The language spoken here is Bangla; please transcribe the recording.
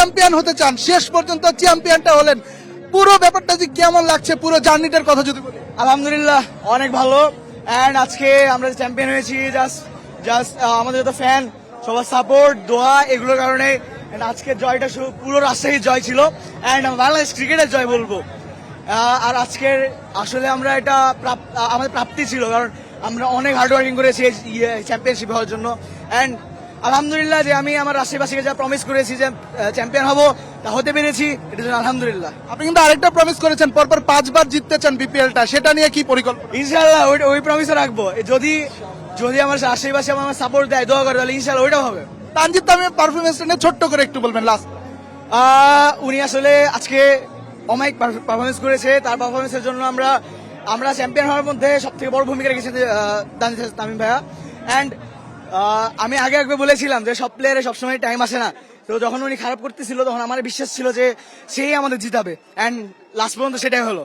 চ্যাম্পিয়ন হতে চান, শেষ পর্যন্ত চ্যাম্পিয়নটা হলেন, পুরো ব্যাপারটা যে কেমন লাগছে, পুরো জার্নিটার কথা যদি বলি। আলহামদুলিল্লাহ অনেক ভালো। এন্ড আজকে আমরা চ্যাম্পিয়ন হয়েছি জাস্ট জাস্ট আমাদের যত ফ্যান সবার সাপোর্ট দোয়া এগুলোর কারণে। And আজকের জয়টা পুরো রাজশাহীর জয় ছিল এন্ড বাংলাদেশ ক্রিকেটের জয় বলবো। আর আজকের আসলে আমরা এটা আমাদের প্রাপ্তি ছিল, কারণ আমরা অনেক হার্ড ওয়ার্কিং করেছি চ্যাম্পিয়নশিপ হওয়ার জন্য। এন্ড আলহামদুলিল্লাহ যে আমি আমার রাজশাহীবাসীকে যা প্রমিস করেছি যে চ্যাম্পিয়ন হব তা হতে পেরেছি, এটার জন্য আলহামদুলিল্লাহ। আপনি কিন্তু আরেকটা প্রমিস করেছেন, পরপর 5 বার জিততে চান বিপিএলটা, সেটা নিয়ে কি পরিকল্পনা? ইনশাআল্লাহ ওই প্রমিসও রাখবো। যদি যদি আমার রাজশাহীবাসী আমার সাপোর্ট দেয় দোয়া করে তাহলে ইনশাআল্লাহ ওইটাও হবে। তানজিদ তামিমের পারফরমেন্সটা নিয়ে ছোট্ট করে একটু বলবেন লাস্ট। উনি আসলে আজকে অমায়িক পারফরমেন্স করেছে, তার পারফরমেন্সের জন্য আমরা চ্যাম্পিয়ন হওয়ার মধ্যে সব থেকে বড় ভূমিকা রেখেছেন তামিম ভাইয়া। অ্যান্ড আমি আগে একবার বলেছিলাম যে সব প্লেয়ারের সবসময় টাইম আসে না, তো যখন উনি খারাপ করতেছিল তখন আমার বিশ্বাস ছিল যে সেই আমাদের জিতাবে, অ্যান্ড লাস্ট পর্যন্ত সেটাই হলো।